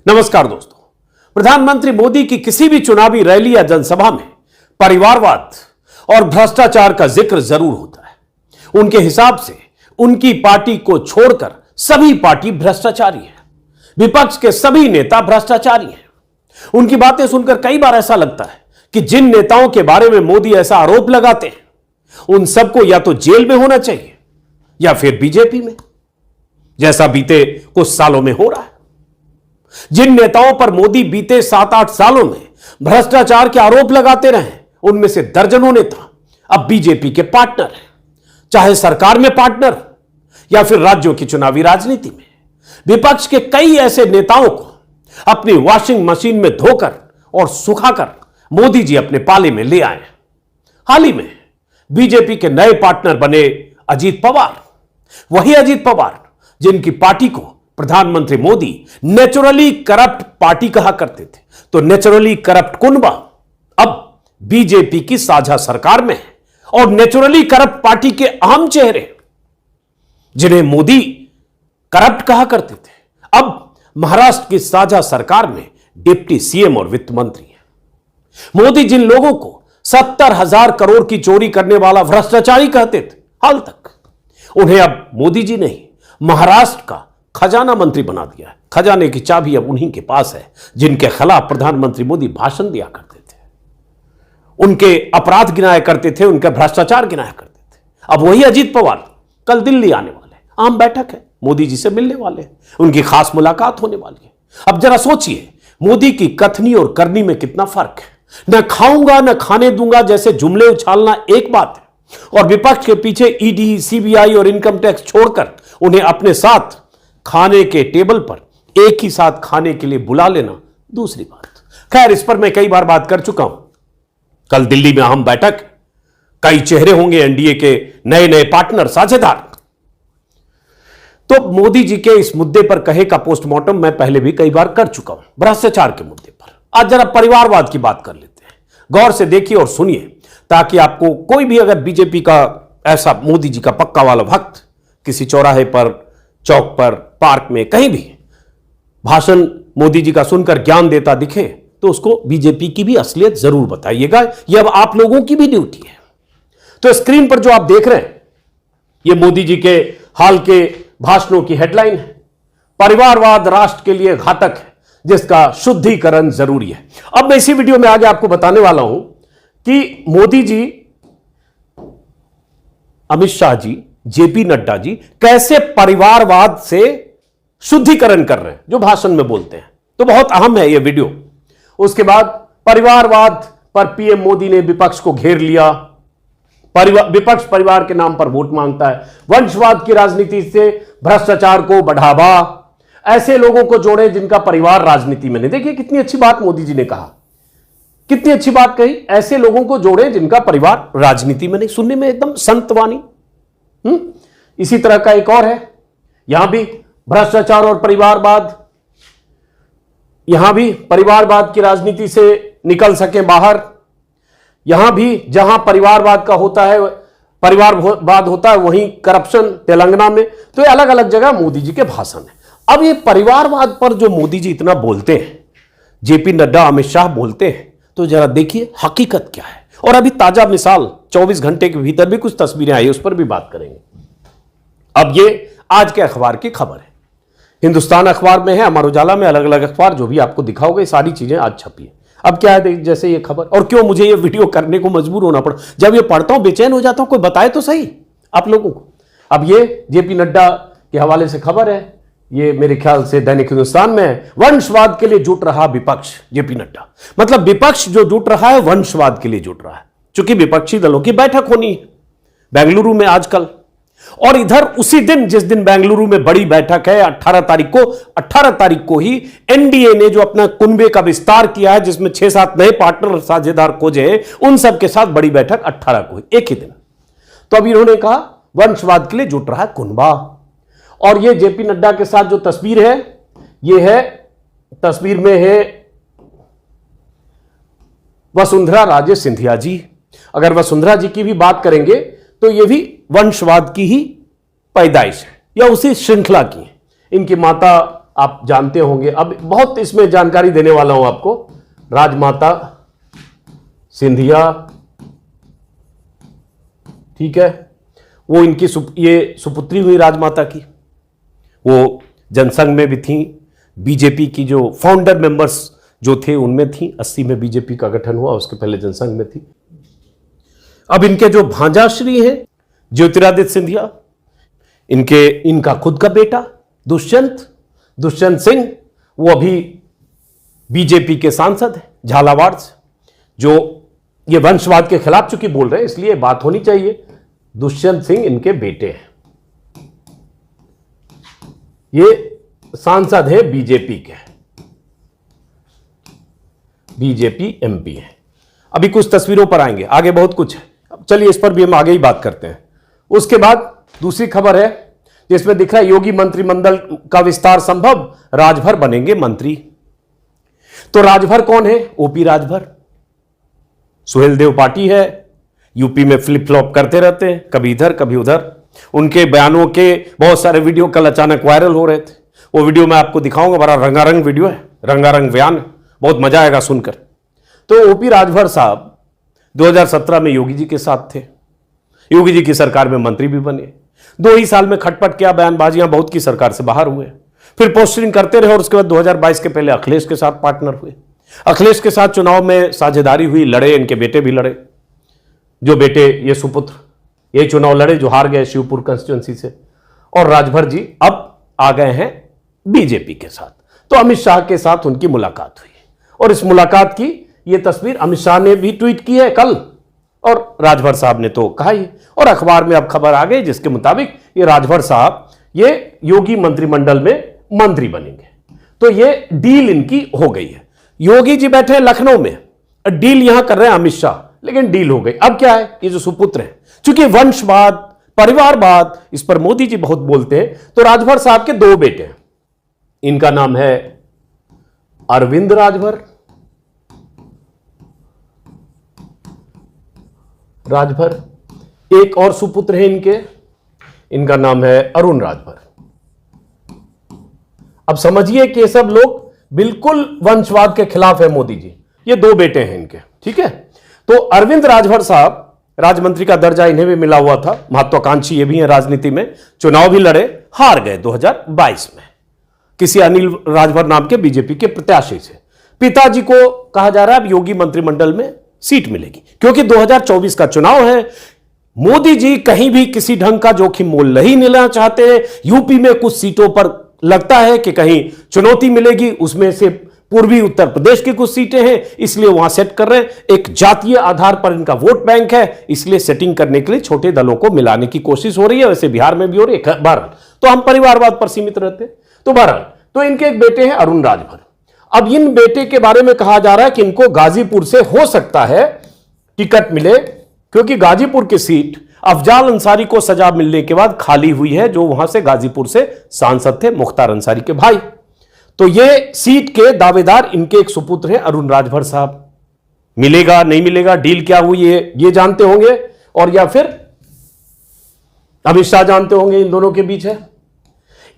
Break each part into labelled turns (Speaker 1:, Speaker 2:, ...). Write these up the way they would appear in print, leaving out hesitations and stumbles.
Speaker 1: नमस्कार दोस्तों, प्रधानमंत्री मोदी की किसी भी चुनावी रैली या जनसभा में परिवारवाद और भ्रष्टाचार का जिक्र जरूर होता है। उनके हिसाब से उनकी पार्टी को छोड़कर सभी पार्टी भ्रष्टाचारी है, विपक्ष के सभी नेता भ्रष्टाचारी हैं। उनकी बातें सुनकर कई बार ऐसा लगता है कि जिन नेताओं के बारे में मोदी ऐसा आरोप लगाते हैं उन सबको या तो जेल में होना चाहिए या फिर बीजेपी में, जैसा बीते कुछ सालों में हो रहा है। जिन नेताओं पर मोदी बीते 7-8 सालों में भ्रष्टाचार के आरोप लगाते रहे उनमें से दर्जनों नेता अब बीजेपी के पार्टनर हैं, चाहे सरकार में पार्टनर या फिर राज्यों की चुनावी राजनीति में। विपक्ष के कई ऐसे नेताओं को अपनी वॉशिंग मशीन में धोकर और सुखाकर मोदी जी अपने पाले में ले आए। हाल ही में बीजेपी के नए पार्टनर बने अजीत पवार, वही अजीत पवार जिनकी पार्टी को प्रधानमंत्री मोदी नेचुरली करप्ट पार्टी कहा करते थे, तो नेचुरली करप्ट कुनबा अब बीजेपी की साझा सरकार में है। और नेचुरली करप्ट पार्टी के अहम चेहरे जिन्हें मोदी करप्ट कहा करते थे अब महाराष्ट्र की साझा सरकार में डिप्टी सीएम और वित्त मंत्री हैं। मोदी जिन लोगों को 70,000 करोड़ की चोरी करने वाला भ्रष्टाचारी कहते थे हाल तक, उन्हें अब मोदी जी ने महाराष्ट्र का खजाना मंत्री बना दिया है। खजाने की चाबी अब उन्हीं के पास है जिनके खिलाफ प्रधानमंत्री मोदी भाषण दिया करते थे, उनके अपराध गिनाया करते थे, उनका भ्रष्टाचार गिनाया करते थे। अब वही अजीत पवार कल दिल्ली आने वाले हैं, आम बैठक है, मोदी जी से मिलने वाले हैं, उनकी खास मुलाकात होने वाली है। अब जरा सोचिए, मोदी की कथनी और करनी में कितना फर्क है। न खाऊंगा न खाने दूंगा जैसे जुमले उछालना एक बात है, और विपक्ष के पीछे ईडी, सीबीआई और इनकम टैक्स छोड़कर उन्हें अपने साथ खाने के टेबल पर एक ही साथ खाने के लिए बुला लेना दूसरी बात। खैर, इस पर मैं कई बार बात कर चुका हूं। कल दिल्ली में अहम बैठक, कई चेहरे होंगे एनडीए के नए नए पार्टनर, साझेदार। तो मोदी जी के इस मुद्दे पर कहे का पोस्टमार्टम मैं पहले भी कई बार कर चुका हूं, भ्रष्टाचार के मुद्दे पर। आज जरा परिवारवाद की बात कर लेते हैं। गौर से देखिए और सुनिए, ताकि आपको कोई भी अगर बीजेपी का ऐसा मोदी जी का पक्का वाला भक्त किसी चौराहे पर, चौक पर, पार्क में, कहीं भी भाषण मोदी जी का सुनकर ज्ञान देता दिखे तो उसको बीजेपी की भी असलियत जरूर बताइएगा। यह अब आप लोगों की भी ड्यूटी है। तो स्क्रीन पर जो आप देख रहे हैं यह मोदी जी के हाल के भाषणों की हेडलाइन है। परिवारवाद राष्ट्र के लिए घातक है, जिसका शुद्धिकरण जरूरी है। अब मैं इसी वीडियो में आगे आपको बताने वाला हूं कि मोदी जी, अमित शाह जी, जेपी नड्डा जी कैसे परिवारवाद से शुद्धिकरण कर रहे हैं जो भाषण में बोलते हैं। तो बहुत अहम है यह वीडियो। उसके बाद परिवारवाद पर पीएम मोदी ने विपक्ष को घेर लिया। विपक्ष परिवार के नाम पर वोट मांगता है। वंशवाद की राजनीति से भ्रष्टाचार को बढ़ावा, ऐसे लोगों को जोड़े जिनका परिवार राजनीति में नहीं। देखिए कितनी अच्छी बात मोदी जी ने कहा, कितनी अच्छी बात कही। ऐसे लोगों को जोड़े जिनका परिवार राजनीति में नहीं। सुनने में एकदम संतवाणी। इसी तरह का एक और है, यहां भी भ्रष्टाचार और परिवारवाद, यहां भी परिवारवाद की राजनीति से निकल सके बाहर। यहां भी जहां परिवारवाद का होता है, परिवारवाद होता है, वहीं करप्शन तेलंगाना में। तो ये अलग अलग जगह मोदी जी के भाषण है। अब ये परिवारवाद पर जो मोदी जी इतना बोलते हैं, जेपी नड्डा, अमित शाह बोलते हैं, तो जरा देखिए हकीकत क्या है। और अभी ताजा मिसाल 24 घंटे के भीतर भी कुछ तस्वीरें आई, उस पर भी बात करेंगे। अब ये आज के अखबार की खबर है, हिंदुस्तान अखबार में है, अमर उजाला में, अलग अलग अखबार जो भी आपको दिखाओगे सारी चीजें आज छपी है। अब क्या है, जैसे ये खबर, और क्यों मुझे ये वीडियो करने को मजबूर होना पड़ा, जब ये पढ़ता हूं बेचैन हो जाता हूं, कोई बताए तो सही आप लोगों को। अब ये जेपी नड्डा के हवाले से खबर है, ये मेरे ख्याल से दैनिक हिंदुस्तान में है। वंशवाद के लिए जुट रहा विपक्ष, जेपी नड्डा। मतलब विपक्ष जो जुट रहा है वंशवाद के लिए जुट रहा है, चूंकि विपक्षी दलों की बैठक होनी है बेंगलुरु में आजकल। और इधर उसी दिन जिस दिन बेंगलुरु में बड़ी बैठक है 18 तारीख को ही एनडीए ने जो अपना कुनबे का विस्तार किया है, जिसमें 6-7 नए पार्टनर साझेदार खोजे हैं, उन सब के साथ बड़ी बैठक 18 को, एक ही दिन। तो अब इन्होंने कहा वंशवाद के लिए जुट रहा है कुनबा। और ये जेपी नड्डा के साथ जो तस्वीर है, ये है, तस्वीर में है वसुंधरा राजे सिंधिया जी। अगर वसुंधरा जी की भी बात करेंगे तो ये भी वंशवाद की ही पैदाइश है या उसी श्रृंखला की है। इनकी माता आप जानते होंगे, अब बहुत इसमें जानकारी देने वाला हूं आपको। राजमाता सिंधिया, ठीक है, वो इनकी ये सुपुत्री हुई राजमाता की। वो जनसंघ में भी थी, बीजेपी की जो फाउंडर मेंबर्स जो थे उनमें थी। 80 में बीजेपी का गठन हुआ, उसके पहले जनसंघ में थी। अब इनके जो भांजाश्री हैं ज्योतिरादित्य सिंधिया, इनका खुद का बेटा दुष्यंत सिंह, वो अभी बीजेपी के सांसद है झालावाड़ से, जो ये वंशवाद के खिलाफ चूंकि बोल रहे हैं इसलिए बात होनी चाहिए। दुष्यंत सिंह इनके बेटे हैं, ये सांसद है बीजेपी के, बीजेपी एमपी है। अभी कुछ तस्वीरों पर आएंगे, आगे बहुत कुछ है, चलिए इस पर भी हम आगे ही बात करते हैं। उसके बाद दूसरी खबर है जिसमें दिख रहा है योगी मंत्रिमंडल का विस्तार संभव, राजभर बनेंगे मंत्री। तो राजभर कौन है? ओपी राजभर, सुहेलदेव पार्टी है, यूपी में फ्लिप फ्लॉप करते रहते हैं, कभी इधर कभी उधर। उनके बयानों के बहुत सारे वीडियो कल अचानक वायरल हो रहे थे, वो वीडियो मैं आपको दिखाऊंगा, बड़ा रंगारंग वीडियो है, रंगारंग बयान, बहुत मजा आएगा सुनकर। तो ओपी राजभर साहब 2017 में योगी जी के साथ थे, योगी जी की सरकार में मंत्री भी बने। 2 ही साल में खटपट किया, बयानबाजियां बहुत की, सरकार से बाहर हुए, फिर पोस्टरिंग करते रहे और उसके बाद 2022 के पहले अखिलेश के साथ पार्टनर हुए। अखिलेश के साथ चुनाव में साझेदारी हुई, लड़े, इनके बेटे भी लड़े, जो बेटे ये सुपुत्र ये चुनाव लड़े, जो हार गए शिवपुर कंस्टिट्यूंसी से। और राजभर जी अब आ गए हैं बीजेपी के साथ। तो अमित शाह के साथ उनकी मुलाकात हुई और इस मुलाकात की ये तस्वीर अमित शाह ने भी ट्वीट की है कल, और राजभर साहब ने तो कहा ही, और अखबार में अब खबर आ गई जिसके मुताबिक ये राजभर साहब ये योगी मंत्रिमंडल में मंत्री बनेंगे। तो ये डील इनकी हो गई है। योगी जी बैठे हैं लखनऊ में, डील यहां कर रहे हैं अमित शाह, लेकिन डील हो गई। अब क्या है, ये जो सुपुत्र है, चूंकि वंशवाद, परिवारवाद, इस पर मोदी जी बहुत बोलते हैं, तो राजभर साहब के 2 बेटे हैं। इनका नाम है अरविंद राजभर, एक और सुपुत्र है इनका नाम है अरुण राजभर। अब समझिए कि ये सब लोग बिल्कुल वंशवाद के खिलाफ है मोदी जी। ये 2 बेटे हैं इनके, ठीक है। तो अरविंद राजभर साहब, राजमंत्री का दर्जा इन्हें भी मिला हुआ था, महत्वाकांक्षी ये भी हैं राजनीति में, चुनाव भी लड़े, हार गए 2022 में किसी अनिल राजभर नाम के बीजेपी के प्रत्याशी से। पिताजी को कहा जा रहा है अब योगी मंत्रिमंडल में सीट मिलेगी, क्योंकि 2024 का चुनाव है। मोदी जी कहीं भी किसी ढंग का जोखिम मोल नहीं लेना चाहते हैं। यूपी में कुछ सीटों पर लगता है कि कहीं चुनौती मिलेगी, उसमें से पूर्वी उत्तर प्रदेश की कुछ सीटें हैं, इसलिए वहां सेट कर रहे हैं। एक जातीय आधार पर इनका वोट बैंक है, इसलिए सेटिंग करने के लिए छोटे दलों को मिलाने की कोशिश हो रही है। वैसे बिहार में भी हो रही है। बहरहाल तो हम परिवारवाद पर सीमित रहते हैं। तो बहरहाल तो इनके एक बेटे हैं अरुण राजभर। अब इन बेटे के बारे में कहा जा रहा है कि इनको गाजीपुर से हो सकता है टिकट मिले, क्योंकि गाजीपुर की सीट अफजाल अंसारी को सजा मिलने के बाद खाली हुई है, जो वहां से गाजीपुर से सांसद थे, मुख्तार अंसारी के भाई। तो ये सीट के दावेदार इनके एक सुपुत्र हैं अरुण राजभर साहब। मिलेगा नहीं मिलेगा, डील क्या हुई है ये जानते होंगे, और या फिर अमित शाह जानते होंगे, इन दोनों के बीच है।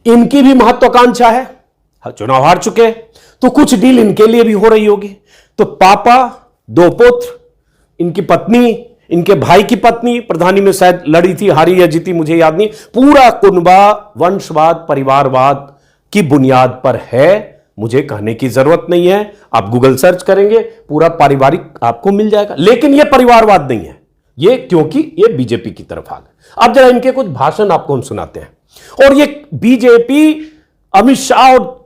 Speaker 1: इनकी भी महत्वाकांक्षा है, चुनाव हार चुके हैं, तो कुछ डील इनके लिए भी हो रही होगी। तो पापा, 2 पुत्र, इनकी पत्नी, इनके भाई की पत्नी प्रधानी में शायद लड़ी थी, हारी या जीती मुझे याद नहीं। पूरा कुनबा वंशवाद, परिवारवाद की बुनियाद पर है। मुझे कहने की जरूरत नहीं है, आप गूगल सर्च करेंगे पूरा पारिवारिक आपको मिल जाएगा। लेकिन यह परिवारवाद नहीं है ये, क्योंकि ये बीजेपी की तरफ आ गए। अब जरा इनके कुछ भाषण आपको हम सुनाते हैं। और ये बीजेपी, अमित शाह और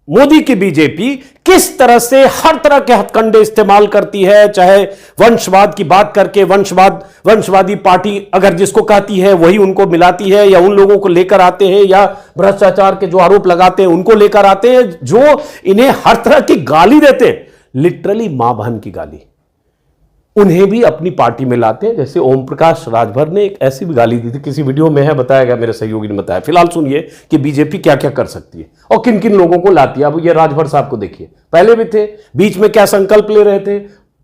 Speaker 1: मोदी की बीजेपी किस तरह से हर तरह के हथकंडे इस्तेमाल करती है, चाहे वंशवाद की बात करके वंशवादी पार्टी अगर जिसको कहती है वही उनको मिलाती है, या उन लोगों को लेकर आते हैं, या भ्रष्टाचार के जो आरोप लगाते हैं उनको लेकर आते हैं, जो इन्हें हर तरह की गाली देते हैं, लिटरली मां बहन की गाली, उन्हें भी अपनी पार्टी में लाते हैं। जैसे ओम प्रकाश राजभर ने एक ऐसी भी गाली दी थी, किसी वीडियो में है, बताया गया, मेरे सहयोगी ने बताया। फिलहाल सुनिए कि बीजेपी क्या क्या कर सकती है और किन किन लोगों को लाती है। अब ये राजभर साहब को देखिए, पहले भी थे, बीच में क्या संकल्प ले रहे थे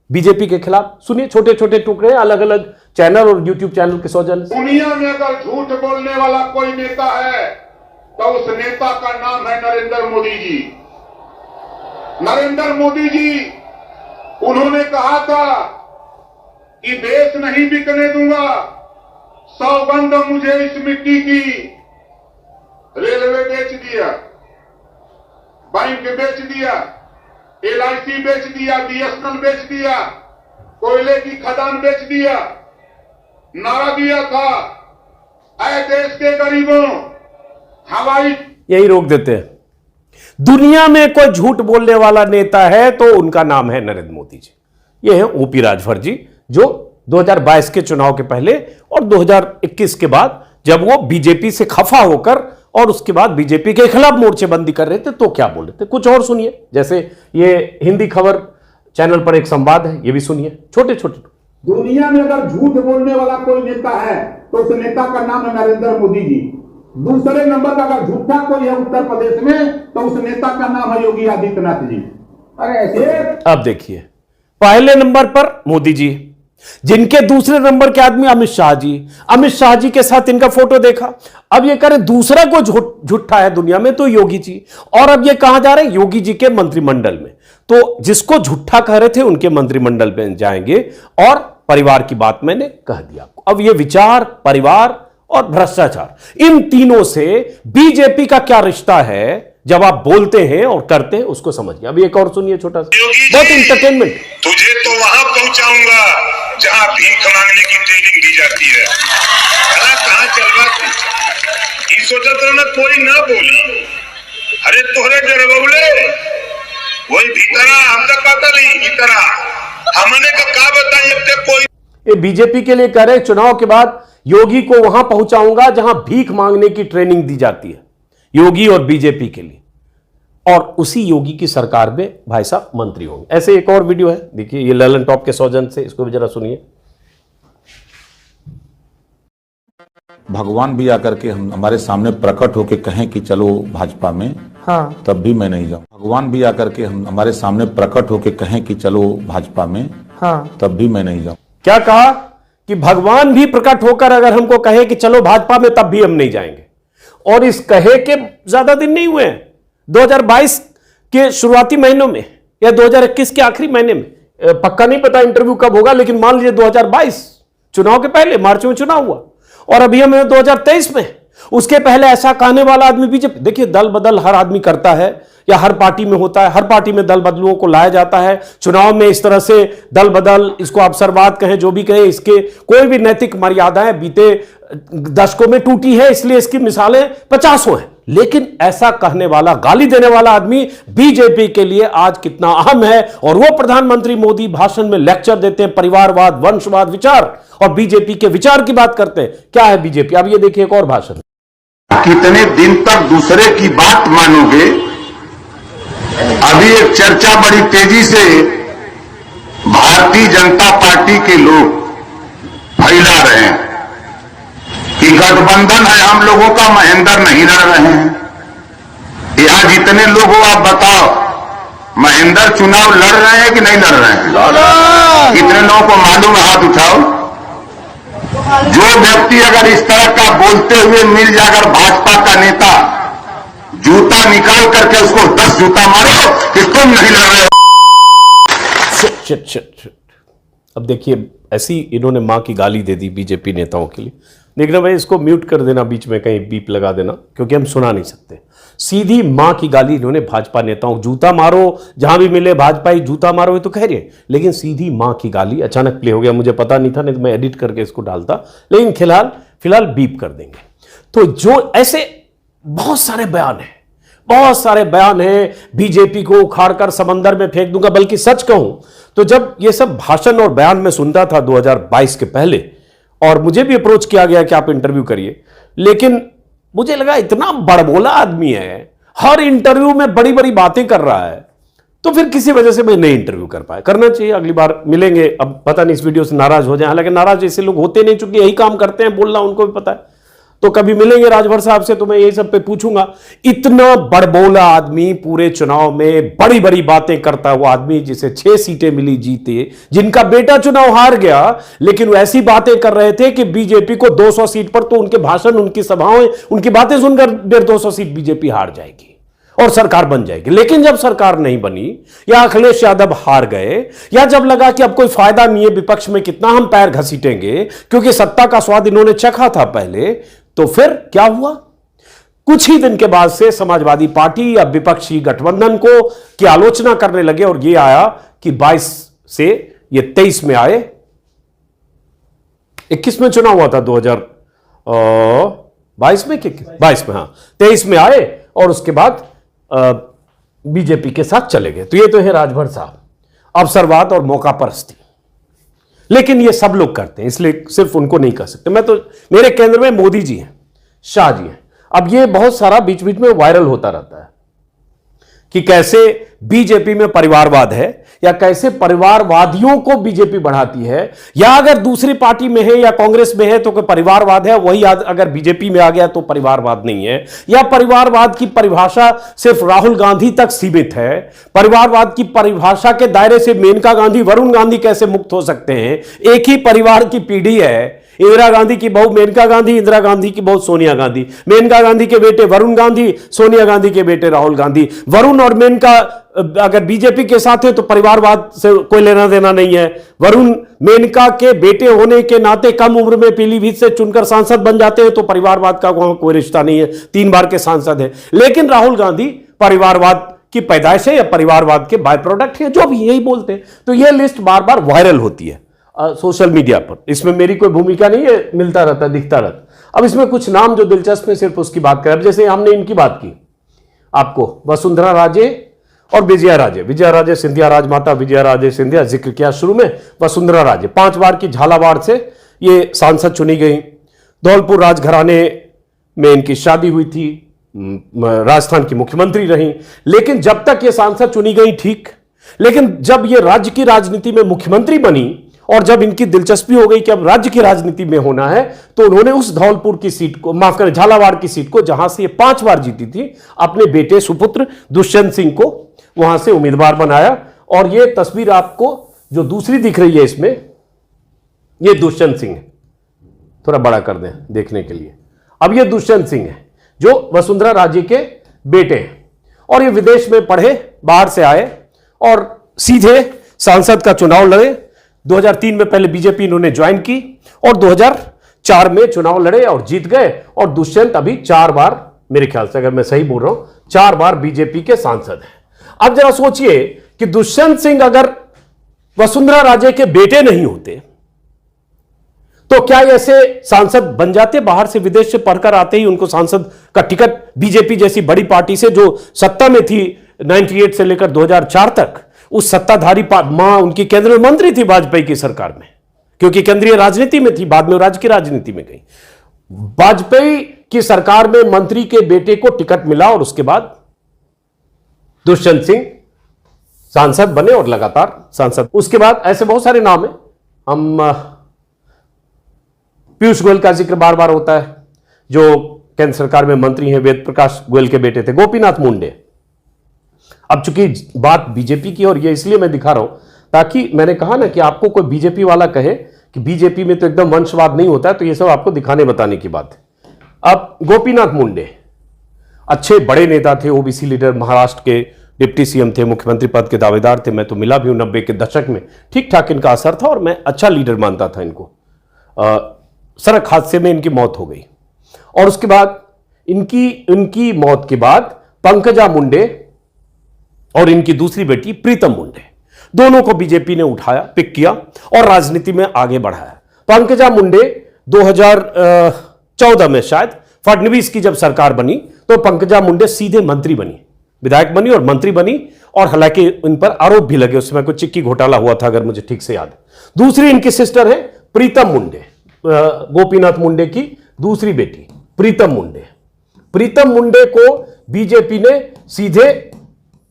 Speaker 1: बीजेपी के खिलाफ। सुनिए, छोटे छोटे टुकड़े, अलग अलग चैनल और यूट्यूब चैनल के सौजन्य।
Speaker 2: दुनिया में अगर झूठ बोलने वाला कोई नेता है तो उस नेता का नाम है नरेंद्र मोदी जी। नरेंद्र मोदी जी, उन्होंने कहा था कि देश नहीं बिकने दूंगा, सौगंध मुझे इस मिट्टी की। रेलवे बेच दिया, बैंक बेच दिया, LIC बेच दिया, BSNL बेच दिया, कोयले की खदान बेच दिया। नारा दिया था, ऐ देश के गरीबों, हवाई।
Speaker 1: यही रोक देते हैं। दुनिया में कोई झूठ बोलने वाला नेता है तो उनका नाम है नरेंद्र मोदी जी। ये है OP राजभर जी, जो 2022 के चुनाव के पहले और 2021 के बाद जब वो बीजेपी से खफा होकर और उसके बाद बीजेपी के खिलाफ मोर्चेबंदी कर रहे थे तो क्या बोल रहे थे, कुछ और सुनिए। जैसे ये हिंदी खबर चैनल पर एक संवाद है, ये भी सुनिए। छोटे छोटे,
Speaker 2: दुनिया में अगर झूठ बोलने वाला कोई नेता है तो उस नेता का नाम है नरेंद्र मोदी जी। दूसरे नंबर का अगर झूठा कोई है उत्तर प्रदेश में तो उस नेता का नाम है योगी आदित्यनाथ जी। अरे ऐसे
Speaker 1: अब देखिए, पहले नंबर पर मोदी जी, जिनके दूसरे नंबर के आदमी अमित शाह जी। अमित शाह जी के साथ इनका फोटो देखा। अब ये करें दूसरा कोई झूठा है दुनिया में तो योगी जी। और अब ये कहां जा रहे हैं, योगी जी के मंत्रिमंडल में। तो जिसको झूठा कह रहे थे उनके मंत्रिमंडल में जाएंगे। और परिवार की बात मैंने कह दिया आपको। अब ये विचार, परिवार और भ्रष्टाचार, इन तीनों से बीजेपी का क्या रिश्ता है, जब आप बोलते हैं और करते हैं उसको समझिए। अभी एक और सुनिए छोटा सा, बहुत इंटरटेनमेंट।
Speaker 3: तुझे तो वहां पहुंचाऊंगा जहां भीख मांगने की ट्रेनिंग दी जाती है। कहां चल रहा तू? इस सोचत रहना कोई ना बोली। अरे तोहरे डरबौले वही भीतरा, हम तक पता नहीं भीतरा हमने का बताइए अब कोई।
Speaker 1: ये बीजेपी के लिए कह रहे चुनाव के बाद योगी को वहां पहुंचाऊंगा जहां भीख मांगने की ट्रेनिंग दी जाती है, योगी और बीजेपी के लिए। और उसी योगी की सरकार में भाई साहब मंत्री होंगे। ऐसे एक और वीडियो है, देखिए, ये ललन टॉप के सौजन से, इसको भी जरा सुनिए।
Speaker 4: भगवान भी आकर के हमारे सामने प्रकट होके कहें कि चलो भाजपा में, हाँ, तब भी मैं नहीं जाऊं। भगवान भी आकर के हमारे सामने प्रकट होके कहें कि चलो भाजपा में, हाँ, तब भी मैं नहीं जाऊं।
Speaker 1: क्या कहा कि भगवान भी प्रकट होकर अगर हमको कहे कि चलो भाजपा में, तब भी हम नहीं जाएंगे। और इस कहे के ज्यादा दिन नहीं हुए हैं, 2022 के शुरुआती महीनों में या 2021 के आखिरी महीने में, पक्का नहीं पता इंटरव्यू कब होगा, लेकिन मान लीजिए 2022 चुनाव के पहले, मार्च में चुनाव हुआ और अभी हम 2023 में। उसके पहले ऐसा कहने वाला आदमी बीजेपी, देखिए दल बदल हर आदमी करता है या हर पार्टी में होता है, हर पार्टी में दल बदलुओं को लाया जाता है। चुनाव में इस तरह से दल बदल, इसको अवसरवाद कहें, जो भी कहें, इसके कोई भी नैतिक मर्यादाएं बीते दशकों में टूटी है, इसलिए इसकी मिसालें 50 हैं। लेकिन ऐसा कहने वाला, गाली देने वाला आदमी बीजेपी के लिए आज कितना अहम है। और वो प्रधानमंत्री मोदी भाषण में लेक्चर देते हैं परिवारवाद, वंशवाद, विचार, और बीजेपी के विचार की बात करते हैं। क्या है बीजेपी, अब ये देखिए एक और भाषण।
Speaker 3: कितने दिन तक दूसरे की बात मानोगे? अभी एक चर्चा बड़ी तेजी से भारतीय जनता पार्टी के लोग फैला रहे हैं कि गठबंधन है हम लोगों का, महेंद्र नहीं लड़ रहे हैं। यहां जितने लोग हो आप बताओ, महेंद्र चुनाव लड़ रहे हैं कि नहीं लड़ रहे हैं? कितने लोगों को मालूम है? हाथ उठाओ। जो व्यक्ति अगर इस तरह का बोलते हुए मिल जाए, अगर भाजपा का नेता, जूता निकाल करके उसको 10 जूता मारो कि तुम नहीं लड़ रहे हो।
Speaker 1: अब देखिए, ऐसी इन्होंने मां की गाली दे दी बीजेपी नेताओं के लिए। देखना भाई, इसको म्यूट कर देना, बीच में कहीं बीप लगा देना, क्योंकि हम सुना नहीं सकते। सीधी मां की गाली इन्होंने भाजपा नेताओं, जूता मारो जहां भी मिले भाजपा ही, जूता मारो, ये तो कह रही है, लेकिन सीधी मां की गाली। अचानक प्ले हो गया, मुझे पता नहीं था, नहीं तो मैं एडिट करके इसको डालता, लेकिन फिलहाल बीप कर देंगे। तो जो ऐसे बहुत सारे बयान हैं, बीजेपी को उखाड़कर समंदर में फेंक दूंगा। बल्कि सच कहूं तो जब ये सब भाषण और बयान में सुनता था 2022 के पहले, और मुझे भी अप्रोच किया गया कि आप इंटरव्यू करिए, लेकिन मुझे लगा इतना बड़बोला आदमी है, हर इंटरव्यू में बड़ी बड़ी बातें कर रहा है, तो फिर किसी वजह से मैं नहीं इंटरव्यू कर पाया। करना चाहिए, अगली बार मिलेंगे। अब पता नहीं इस वीडियो से नाराज हो जाए, हालांकि नाराज ऐसे लोग होते नहीं, चूंकि यही काम करते हैं, बोलना उनको भी पता है। तो कभी मिलेंगे राजभर साहब से तो मैं यही सब पे पूछूंगा। इतना बड़बोला आदमी, पूरे चुनाव में बड़ी बड़ी बातें करता हुआ आदमी, जिसे 6 सीटें मिली जीते, जिनका बेटा चुनाव हार गया, लेकिन वो ऐसी बातें कर रहे थे कि बीजेपी को 200 सीट पर, तो उनके भाषण, उनकी सभाएं, उनकी बातें सुनकर 150-200 सीट बीजेपी हार जाएगी और सरकार बन जाएगी। लेकिन जब सरकार नहीं बनी, या अखिलेश यादव हार गए, या जब लगा कि अब कोई फायदा नहीं है विपक्ष में, कितना हम पैर घसीटेंगे, क्योंकि सत्ता का स्वाद इन्होंने चखा था पहले, तो फिर क्या हुआ? कुछ ही दिन के बाद से समाजवादी पार्टी या विपक्षी गठबंधन को की आलोचना करने लगे, और ये आया कि 22 से ये 23 में आए। 21 में चुनाव हुआ था 2022 में, 22 में, हाँ 23 में आए, और उसके बाद बीजेपी के साथ चले गए। तो ये तो है राजभर साहब, अवसरवाद और मौका परस्ती। लेकिन ये सब लोग करते हैं, इसलिए सिर्फ उनको नहीं कर सकते। मैं तो, मेरे केंद्र में मोदी जी हैं, शाह जी हैं। अब ये बहुत सारा बीच बीच में वायरल होता रहता है कि कैसे बीजेपी में परिवारवाद है, या कैसे परिवारवादियों को बीजेपी बढ़ाती है, या अगर दूसरी पार्टी में है या कांग्रेस में है तो कोई परिवारवाद है, वही अगर बीजेपी में आ गया तो परिवारवाद नहीं है, या परिवारवाद की परिभाषा सिर्फ राहुल गांधी तक सीमित है। परिवारवाद की परिभाषा के दायरे से मेनका गांधी, वरुण गांधी कैसे मुक्त हो सकते हैं? एक ही परिवार की पीढ़ी है, इंदिरा गांधी की बहू मेनका गांधी, इंदिरा गांधी की बहू सोनिया गांधी, मेनका गांधी के बेटे वरुण गांधी, सोनिया गांधी के बेटे राहुल गांधी। वरुण और मेनका अगर बीजेपी के साथ है तो परिवारवाद से कोई लेना देना नहीं है। वरुण मेनका के बेटे होने के नाते कम उम्र में पीलीभीत से चुनकर सांसद बन जाते हैं तो परिवारवाद का वहां कोई रिश्ता नहीं है, 3 बार के सांसद है। लेकिन राहुल गांधी परिवारवाद की पैदाइश है या परिवारवाद के बाय प्रोडक्ट है, जो भी यही बोलते हैं। तो यह लिस्ट बार बार वायरल होती है सोशल मीडिया पर। इसमें मेरी कोई भूमिका नहीं है, मिलता रहता, दिखता रहता। अब इसमें कुछ नाम जो दिलचस्प है, सिर्फ उसकी बात करें। जैसे हमने इनकी बात की आपको, वसुंधरा राजे और विजया राजे, विजया राजे सिंधिया, राजमाता विजया राजे सिंधिया जिक्र किया शुरू में। वसुंधरा राजे 5 बार की झालावाड़ से ये सांसद चुनी गई। धौलपुर राजघराने में इनकी शादी हुई थी, राजस्थान की मुख्यमंत्री रही। लेकिन जब तक ये सांसद चुनी गई ठीक, लेकिन जब ये राज्य की राजनीति में मुख्यमंत्री बनी और जब इनकी दिलचस्पी हो गई कि अब राज्य की राजनीति में होना है, तो उन्होंने उस धौलपुर की सीट को, माफ करें झालावाड़ की सीट को, जहां से ये 5 बार जीती थी, अपने बेटे सुपुत्र दुष्यंत सिंह को वहां से उम्मीदवार बनाया। और ये तस्वीर आपको जो दूसरी दिख रही है इसमें, ये दुष्यंत सिंह है। थोड़ा बड़ा कर दें देखने के लिए। अब ये दुष्यंत सिंह है जो वसुंधरा राजे के बेटे हैं, और ये विदेश में पढ़े, बाहर से आए और सीधे सांसद का चुनाव लड़े। 2003 में पहले बीजेपी इन्होंने ज्वाइन की और 2004 में चुनाव लड़े और जीत गए। और दुष्यंत अभी 4 बार, मेरे ख्याल से अगर मैं सही बोल रहा हूं, 4 बार बीजेपी के सांसद हैं। अब जरा सोचिए कि दुष्यंत सिंह अगर वसुंधरा राजे के बेटे नहीं होते तो क्या ऐसे सांसद बन जाते? बाहर से, विदेश से पढ़कर आते ही उनको सांसद का टिकट बीजेपी जैसी बड़ी पार्टी से, जो सत्ता में थी 98 से लेकर 2004 तक, उस सत्ताधारी मां उनकी केंद्रीय मंत्री थी वाजपेयी की सरकार में, क्योंकि केंद्रीय राजनीति में थी, बाद में राज्य की राजनीति में गई। वाजपेयी की सरकार में मंत्री के बेटे को टिकट मिला और उसके बाद दुष्यंत सिंह सांसद बने और लगातार सांसद। उसके बाद ऐसे बहुत सारे नाम हैं। हम पीयूष गोयल का जिक्र बार बार होता है, जो केंद्र सरकार में मंत्री हैं, वेद प्रकाश गोयल के बेटे थे। गोपीनाथ मुंडे। अब चूंकि बात बीजेपी की, और ये इसलिए मैं दिखा रहा हूं ताकि, मैंने कहा ना कि आपको कोई बीजेपी वाला कहे कि बीजेपी में तो एकदम वंशवाद नहीं होता है, तो ये सब आपको दिखाने बताने की बात है। अब गोपीनाथ मुंडे अच्छे बड़े नेता थे, ओबीसी लीडर, महाराष्ट्र के डिप्टी सीएम थे, मुख्यमंत्री पद के दावेदार थे। मैं तो मिला भी हूं 90 के दशक में, ठीक ठाक इनका असर था और मैं अच्छा लीडर मानता था इनको। सड़क हादसे में इनकी मौत हो गई और उसके बाद इनकी मौत के बाद पंकजा मुंडे और इनकी दूसरी बेटी प्रीतम मुंडे, दोनों को बीजेपी ने उठाया, पिक किया और राजनीति में आगे बढ़ाया। पंकजा मुंडे 2014 में शायद फडणवीस की जब सरकार बनी तो पंकजा मुंडे सीधे मंत्री बनी, विधायक बनी और मंत्री बनी, और हालांकि इन पर आरोप भी लगे, उसमें कुछ चिक्की घोटाला हुआ था अगर मुझे ठीक से याद है। दूसरी इनकी सिस्टर है प्रीतम मुंडे, गोपीनाथ मुंडे की दूसरी बेटी प्रीतम मुंडे। प्रीतम मुंडे को बीजेपी ने सीधे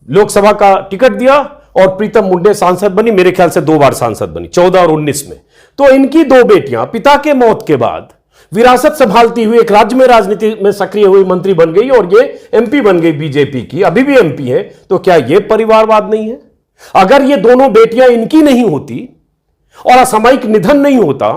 Speaker 1: लोकसभा का टिकट दिया और प्रीतम मुंडे सांसद बनी, मेरे ख्याल से 2 बार सांसद बनी, 14 और 19 में। तो इनकी 2 बेटियां पिता के मौत के बाद विरासत संभालती हुई एक राज्य में राजनीति में सक्रिय हुई मंत्री बन गई और ये एमपी बन गई बीजेपी की, अभी भी एमपी है, तो क्या ये परिवारवाद नहीं है? अगर ये दोनों बेटियां इनकी नहीं होती और असामयिक निधन नहीं होता,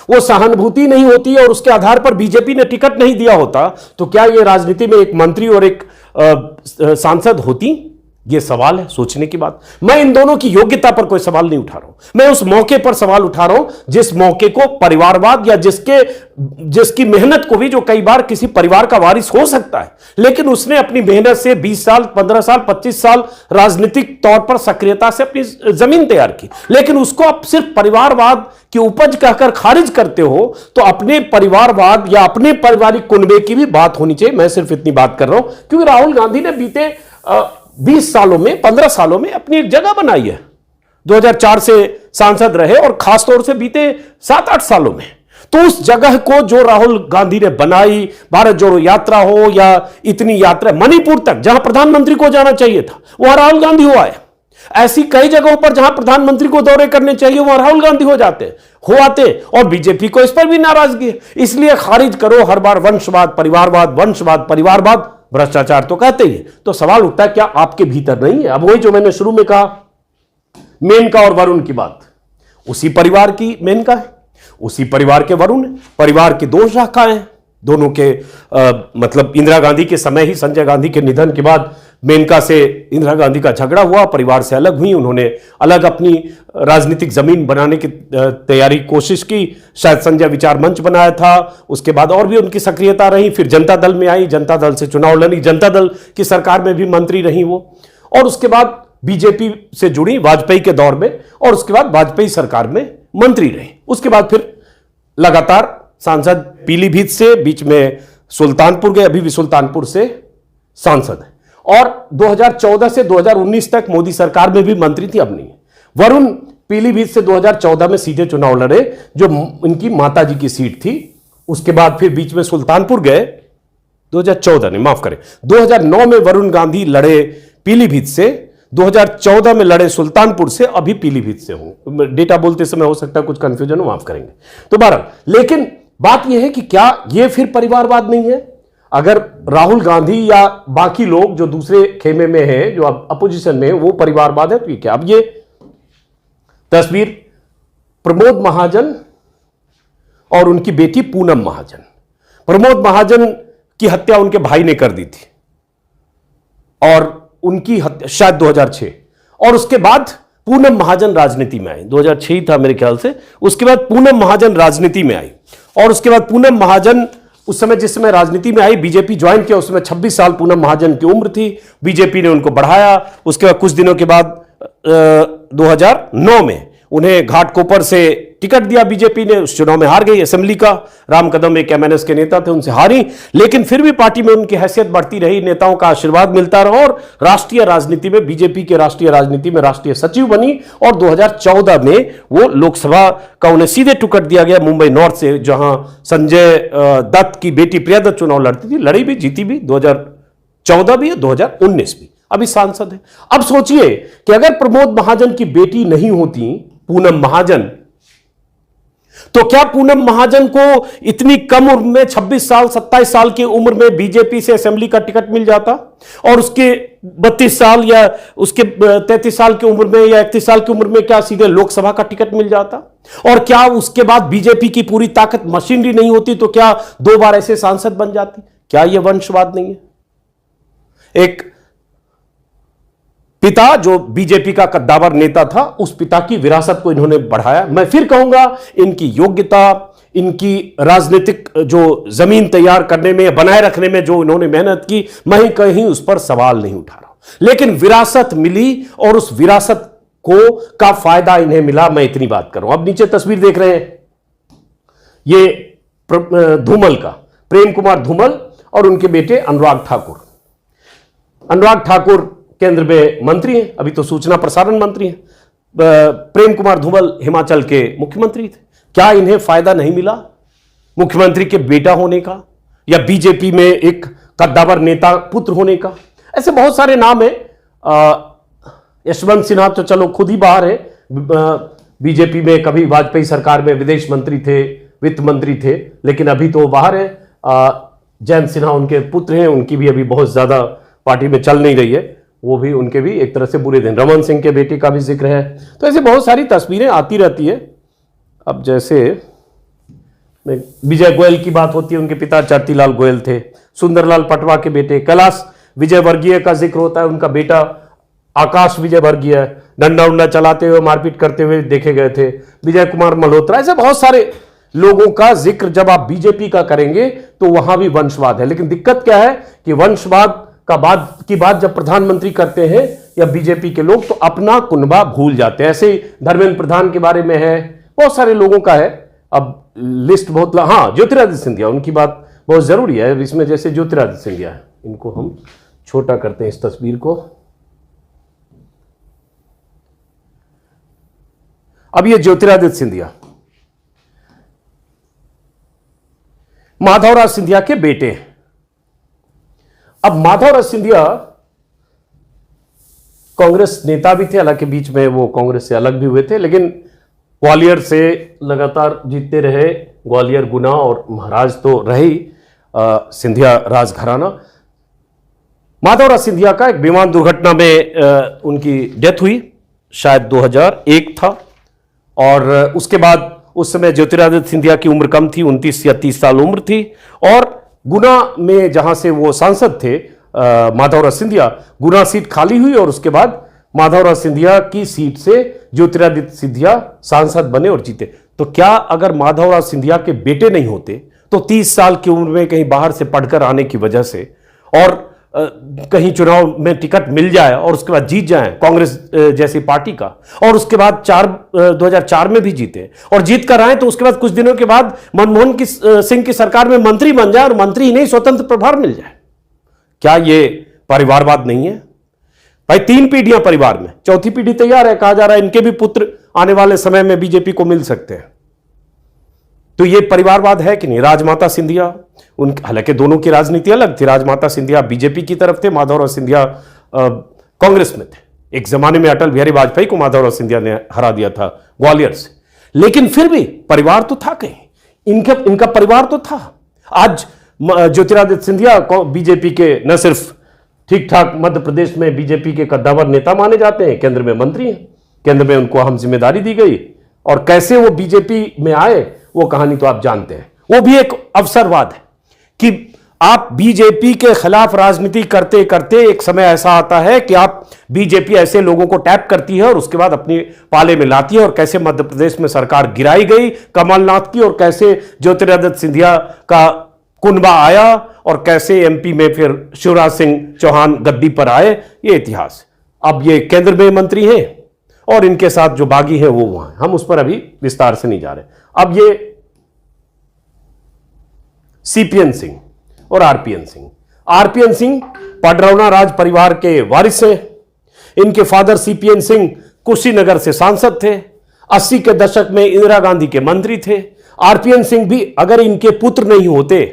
Speaker 1: वो सहानुभूति नहीं होती और उसके आधार पर बीजेपी ने टिकट नहीं दिया होता, तो क्या ये राजनीति में एक मंत्री और एक सांसद होती? ये सवाल है, सोचने की बात। मैं इन दोनों की योग्यता पर कोई सवाल नहीं उठा रहा हूं, मैं उस मौके पर सवाल उठा रहा हूं जिस मौके को परिवारवाद या जिसकी मेहनत को भी, जो कई बार किसी परिवार का वारिस हो सकता है, लेकिन उसने अपनी मेहनत से 20 साल 15 साल 25 साल राजनीतिक तौर पर सक्रियता से अपनी जमीन तैयार की, लेकिन उसको आप सिर्फ परिवारवाद की उपज कहकर खारिज करते हो, तो अपने परिवारवाद या अपने पारिवारिक कुनबे की भी बात होनी चाहिए। मैं सिर्फ इतनी बात कर रहा हूं क्योंकि राहुल गांधी ने बीते 20 सालों में 15 सालों में अपनी एक जगह बनाई है। 2004 से सांसद रहे और खासतौर से बीते 7-8 सालों में, तो उस जगह को जो राहुल गांधी ने बनाई, भारत जोड़ो यात्रा हो या इतनी यात्रा मणिपुर तक जहां प्रधानमंत्री को जाना चाहिए था वहां राहुल गांधी हुआ है। ऐसी कई जगहों पर जहां प्रधानमंत्री को दौरे करने चाहिए वहां राहुल गांधी हो आते और बीजेपी को इस पर भी नाराजगी है। इसलिए खारिज करो हर बार वंशवाद परिवारवाद, भ्रष्टाचार तो कहते ही है। तो सवाल उठता है क्या आपके भीतर नहीं है? अब वही जो मैंने शुरू में कहा, मेनका और वरुण की बात, उसी परिवार की मेनका है, उसी परिवार के वरुण है, परिवार की दो शाखाएं हैं दोनों के। मतलब इंदिरा गांधी के समय ही संजय गांधी के निधन के बाद मेनका से इंदिरा गांधी का झगड़ा हुआ, परिवार से अलग हुई, उन्होंने अलग अपनी राजनीतिक जमीन बनाने की तैयारी कोशिश की, शायद संजय विचार मंच बनाया था, उसके बाद और भी उनकी सक्रियता रही, फिर जनता दल में आई, जनता दल से चुनाव लड़ी, जनता दल की सरकार में भी मंत्री रही वो, और उसके बाद बीजेपी से जुड़ी वाजपेयी के दौर में, और उसके बाद वाजपेयी सरकार में मंत्री रही। उसके बाद फिर लगातार सांसद पीलीभीत से, बीच में सुल्तानपुर गए, अभी भी सुल्तानपुर से सांसद है, और 2014 से 2019 तक मोदी सरकार में भी मंत्री थी, अब नहीं। वरुण पीलीभीत से 2014 में सीधे चुनाव लड़े, जो उनकी माताजी की सीट थी। उसके बाद फिर बीच में सुल्तानपुर गए, 2014 नहीं, माफ करें, 2009 में वरुण गांधी लड़े पीलीभीत से, 2014 में लड़े सुल्तानपुर से, अभी पीलीभीत से हूं। डेटा बोलते समय हो सकता है कुछ कंफ्यूजन हो, माफ करेंगे। तो बहरहाल, लेकिन बात यह है कि क्या यह फिर परिवारवाद नहीं है? अगर राहुल गांधी या बाकी लोग जो दूसरे खेमे में हैं, जो अपोजिशन में है, वो परिवारवाद है, तो ये क्या? अब ये तस्वीर प्रमोद महाजन और उनकी बेटी पूनम महाजन। प्रमोद महाजन की हत्या उनके भाई ने कर दी थी, और उनकी हत्या शायद 2006, और उसके बाद पूनम महाजन राजनीति में आई, 2006 ही था मेरे ख्याल से। उसके बाद पूनम महाजन राजनीति में आई, और उसके बाद पूनम महाजन उस समय, जिस समय राजनीति में आई, बीजेपी ज्वाइन किया, उस समय 26 साल पूनम महाजन की उम्र थी, बीजेपी ने उनको बढ़ाया। उसके बाद कुछ दिनों के बाद 2009 में उन्हें घाटकोपर से टिकट दिया बीजेपी ने, उस चुनाव में हार गई असेंबली का। राम कदम एक एमएनएस के नेता थे, उनसे हारी, लेकिन फिर भी पार्टी में उनकी हैसियत बढ़ती रही, नेताओं का आशीर्वाद मिलता रहा, और राष्ट्रीय राजनीति में, बीजेपी के राष्ट्रीय राजनीति में राष्ट्रीय सचिव बनी, और 2014 में वो लोकसभा का उन्हें सीधे टिकट दिया गया मुंबई नॉर्थ से, जहां संजय दत्त की बेटी प्रिया दत्त चुनाव लड़ती थी, लड़ी भी, जीती भी, 2014 भी, 2019 भी, अभी सांसद है। अब सोचिए कि अगर प्रमोद महाजन की बेटी नहीं होती पूनम महाजन, तो क्या पूनम महाजन को इतनी कम उम्र में, 26 साल 27 साल की उम्र में बीजेपी से असेंबली का टिकट मिल जाता, और उसके 32 साल या उसके 33 साल की उम्र में या 31 साल की उम्र में क्या सीधे लोकसभा का टिकट मिल जाता? और क्या उसके बाद बीजेपी की पूरी ताकत मशीनरी नहीं होती तो क्या 2 बार ऐसे सांसद बन जाती? क्या यह वंशवाद नहीं है? एक पिता जो बीजेपी का कद्दावर नेता था, उस पिता की विरासत को इन्होंने बढ़ाया। मैं फिर कहूंगा, इनकी योग्यता, इनकी राजनीतिक जो जमीन तैयार करने में, बनाए रखने में जो इन्होंने मेहनत की, मैं कहीं उस पर सवाल नहीं उठा रहा हूं, लेकिन विरासत मिली और उस विरासत का फायदा इन्हें मिला, मैं इतनी बात कर रहा हूं। अब नीचे तस्वीर देख रहे हैं, ये धूमल का, प्रेम कुमार धूमल और उनके बेटे अनुराग ठाकुर। अनुराग ठाकुर केंद्र में मंत्री हैं, अभी तो सूचना प्रसारण मंत्री हैं। प्रेम कुमार धूमल हिमाचल के मुख्यमंत्री थे। क्या इन्हें फायदा नहीं मिला मुख्यमंत्री के बेटा होने का, या बीजेपी में एक कद्दावर नेता पुत्र होने का? ऐसे बहुत सारे नाम हैं। यशवंत सिन्हा तो चलो खुद ही बाहर है, बीजेपी में कभी वाजपेयी सरकार में विदेश मंत्री थे, वित्त मंत्री थे, लेकिन अभी तो वो बाहर है। जयंत सिन्हा उनके पुत्र हैं, उनकी भी अभी बहुत ज्यादा पार्टी में चल नहीं रही है, वो भी उनके भी एक तरह से बुरे दिन। रमन सिंह के बेटे का भी जिक्र है। तो ऐसे बहुत सारी तस्वीरें आती रहती है। अब जैसे विजय गोयल की बात होती है, उनके पिता चरतीलाल गोयल थे। सुंदरलाल पटवा के बेटे कैलाश विजय वर्गीय का जिक्र होता है, उनका बेटा आकाश विजय वर्गीय डंडा उंडा चलाते हुए मारपीट करते हुए देखे गए थे। विजय कुमार मल्होत्रा, ऐसे बहुत सारे लोगों का जिक्र जब आप बीजेपी का करेंगे तो वहां भी वंशवाद है। लेकिन दिक्कत क्या है कि वंशवाद की बात जब प्रधानमंत्री करते हैं या बीजेपी के लोग, तो अपना कुनबा भूल जाते हैं। ऐसे ही धर्मेंद्र प्रधान के बारे में है, बहुत सारे लोगों का है। अब लिस्ट बहुत हाँ, ज्योतिरादित्य सिंधिया, उनकी बात बहुत जरूरी है इसमें। जैसे ज्योतिरादित्य सिंधिया है, इनको हम छोटा करते हैं इस तस्वीर को। अब ये ज्योतिरादित्य सिंधिया माधवराज सिंधिया के बेटे हैं। अब माधवराज सिंधिया कांग्रेस नेता भी थे, हालांकि बीच में वो कांग्रेस से अलग भी हुए थे, लेकिन ग्वालियर से लगातार जीतते रहे। ग्वालियर, गुना और महाराज तो रहे ही सिंधिया राजघराना। माधवराज सिंधिया का एक विमान दुर्घटना में उनकी डेथ हुई, शायद 2001 था। और उसके बाद उस समय ज्योतिरादित्य सिंधिया की उम्र कम थी, 29 या 30 साल उम्र थी। और गुना में जहां से वो सांसद थे माधवराज सिंधिया, गुना सीट खाली हुई और उसके बाद माधवराज सिंधिया की सीट से ज्योतिरादित्य सिंधिया सांसद बने और जीते। तो क्या अगर माधवराज सिंधिया के बेटे नहीं होते तो 30 साल की उम्र में कहीं बाहर से पढ़कर आने की वजह से और कहीं चुनाव में टिकट मिल जाए और उसके बाद जीत जाए कांग्रेस जैसी पार्टी का, और उसके बाद 2004 में भी जीते और जीत कर आए, तो उसके बाद कुछ दिनों के बाद मनमोहन सिंह की सरकार में मंत्री बन जाए और मंत्री ही नहीं स्वतंत्र प्रभार मिल जाए, क्या ये परिवारवाद नहीं है? भाई 3 पीढ़ियां परिवार में, चौथी पीढ़ी तैयार है, कहा जा रहा है इनके भी पुत्र आने वाले समय में बीजेपी को मिल सकते हैं। तो ये परिवारवाद है कि नहीं? राजमाता सिंधिया, हालांकि दोनों की राजनीति अलग थी। राजमाता सिंधिया बीजेपी की तरफ थे, माधवराव सिंधिया कांग्रेस में थे। एक जमाने में अटल बिहारी वाजपेयी को माधवराव सिंधिया ने हरा दिया था ग्वालियर से, लेकिन फिर भी परिवार तो था कहीं, इनका परिवार तो था। आज ज्योतिरादित्य सिंधिया बीजेपी के न सिर्फ ठीक ठाक मध्य प्रदेश में बीजेपी के कद्दावर नेता माने जाते हैं, केंद्र में मंत्री हैं, केंद्र में उनको अहम जिम्मेदारी दी गई। और कैसे वो बीजेपी में आए वो कहानी तो आप जानते हैं। वो भी एक अवसरवाद है कि आप बीजेपी के खिलाफ राजनीति करते करते एक समय ऐसा आता है कि आप बीजेपी ऐसे लोगों को टैप करती है और उसके बाद अपनी पाले में लाती है। और कैसे मध्य प्रदेश में सरकार गिराई गई कमलनाथ की, और कैसे ज्योतिरादित्य सिंधिया का कुनबा आया, और कैसे एमपी में फिर शिवराज सिंह चौहान गद्दी पर आए, ये इतिहास। अब ये केंद्र में मंत्री हैं और इनके साथ जो बागी हैं वो वहां, हम उस पर अभी विस्तार से नहीं जा रहे। अब ये सीपीएन सिंह और आरपीएन सिंह। आरपीएन सिंह पडरौना राज परिवार के वारिस हैं। इनके फादर सीपीएन सिंह कुशीनगर से सांसद थे, 80 के दशक में इंदिरा गांधी के मंत्री थे। आरपीएन सिंह भी अगर इनके पुत्र नहीं होते,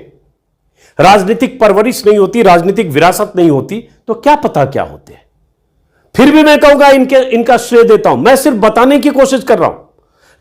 Speaker 1: राजनीतिक परवरिश नहीं होती, राजनीतिक विरासत नहीं होती, तो क्या पता क्या होते। फिर भी मैं कहूंगा इनका श्रेय देता हूं। मैं सिर्फ बताने की कोशिश कर रहा हूं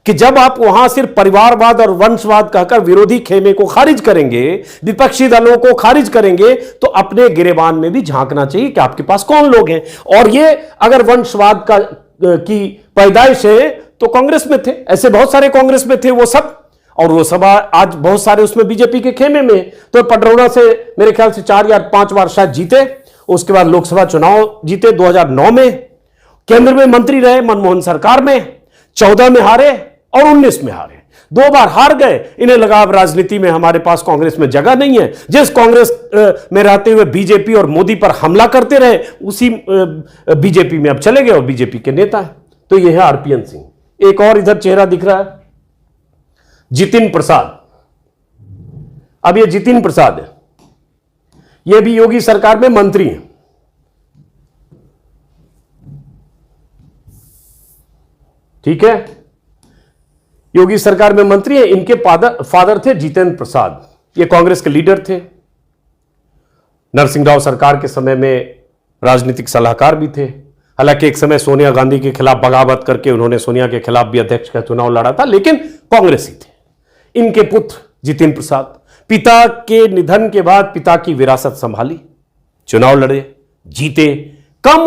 Speaker 1: कि जब आप वहां सिर्फ परिवारवाद और वंशवाद कहकर विरोधी खेमे को खारिज करेंगे, विपक्षी दलों को खारिज करेंगे, तो अपने गिरेबान में भी झांकना चाहिए कि आपके पास कौन लोग हैं। और ये अगर वंशवाद की पैदाइश है तो कांग्रेस में थे, ऐसे बहुत सारे कांग्रेस में थे वो सब, और वो सब आज बहुत सारे उसमें बीजेपी के खेमे में। तो पडरौना से मेरे ख्याल से 4 या 5 बार शायद जीते। उसके बाद लोकसभा चुनाव जीते 2009 में, केंद्र में मंत्री रहे मनमोहन सरकार में, 14 में हारे और 19 में हारे, 2 बार हार गए। इन्हें लगा अब राजनीति में हमारे पास कांग्रेस में जगह नहीं है। जिस कांग्रेस में रहते हुए बीजेपी और मोदी पर हमला करते रहे, उसी बीजेपी में अब चले गए और बीजेपी के नेता हैं। तो यह है आरपीएन सिंह। एक और इधर चेहरा दिख रहा है, जितिन प्रसाद। अब ये जितिन प्रसाद है, ये भी योगी सरकार में मंत्री हैं। ठीक है, योगी सरकार में मंत्री हैं। इनके फादर थे जितेंद्र प्रसाद, ये कांग्रेस के लीडर थे। नरसिंह राव सरकार के समय में राजनीतिक सलाहकार भी थे। हालांकि एक समय सोनिया गांधी के खिलाफ बगावत करके उन्होंने सोनिया के खिलाफ भी अध्यक्ष का चुनाव लड़ा था, लेकिन कांग्रेस ही थे। इनके पुत्र जितिन प्रसाद, पिता के निधन के बाद पिता की विरासत संभाली, चुनाव लड़े, जीते, कम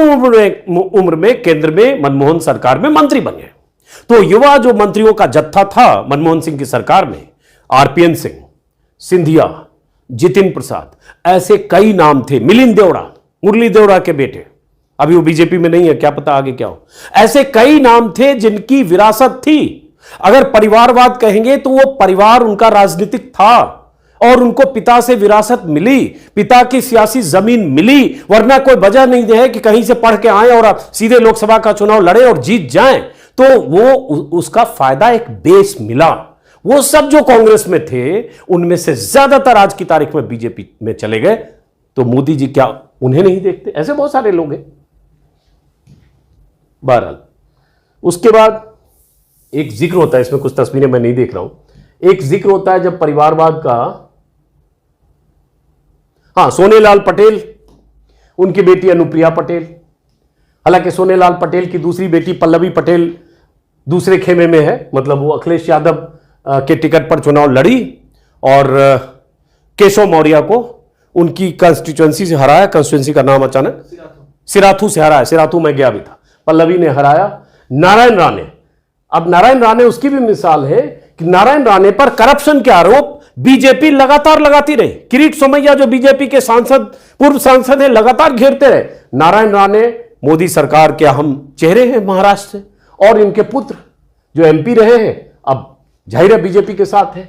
Speaker 1: उम्र में केंद्र में मनमोहन सरकार में मंत्री बने। तो युवा जो मंत्रियों का जत्था था मनमोहन सिंह की सरकार में, आरपीएन सिंह, सिंधिया, जितिन प्रसाद, ऐसे कई नाम थे, मिलिंद देवड़ा, मुरली देवड़ा के बेटे, अभी वो बीजेपी में नहीं है, क्या पता आगे क्या हो। ऐसे कई नाम थे जिनकी विरासत थी। अगर परिवारवाद कहेंगे तो वो परिवार उनका राजनीतिक था और उनको पिता से विरासत मिली, पिता की सियासी जमीन मिली, वरना कोई वजह नहीं है कि कहीं से पढ़ के आए और सीधे लोकसभा का चुनाव लड़े और जीत जाएं। तो वो उसका फायदा एक बेस मिला। वो सब जो कांग्रेस में थे उनमें से ज्यादातर आज की तारीख में बीजेपी में चले गए। तो मोदी जी क्या उन्हें नहीं देखते? ऐसे बहुत सारे लोग हैं। बहरहाल उसके बाद एक जिक्र होता है, इसमें कुछ तस्वीरें मैं नहीं देख रहा हूं, एक जिक्र होता है जब परिवारवाद का, हां, सोनेलाल पटेल, उनकी बेटी अनुप्रिया पटेल, हालांकि सोनेलाल पटेल की दूसरी बेटी पल्लवी पटेल दूसरे खेमे में है, मतलब वो अखिलेश यादव के टिकट पर चुनाव लड़ी और केशव मौर्य को उनकी कंस्टिट्यूएंसी से हराया। कंस्टिट्यूएंसी का नाम अचानक सिराथू से हराया, सिराथू में गया भी था। पल्लवी ने हराया नारायण राणे। अब नारायण राणे उसकी भी मिसाल है कि नारायण राणे पर करप्शन के आरोप बीजेपी लगातार लगाती रही। किरीट सोमैया जो बीजेपी के सांसद, पूर्व सांसद है, लगातार घेरते रहे। नारायण राणे मोदी सरकार के अहम चेहरे हैं महाराष्ट्र से, और इनके पुत्र जो एमपी रहे हैं अब जाहिर है बीजेपी के साथ है।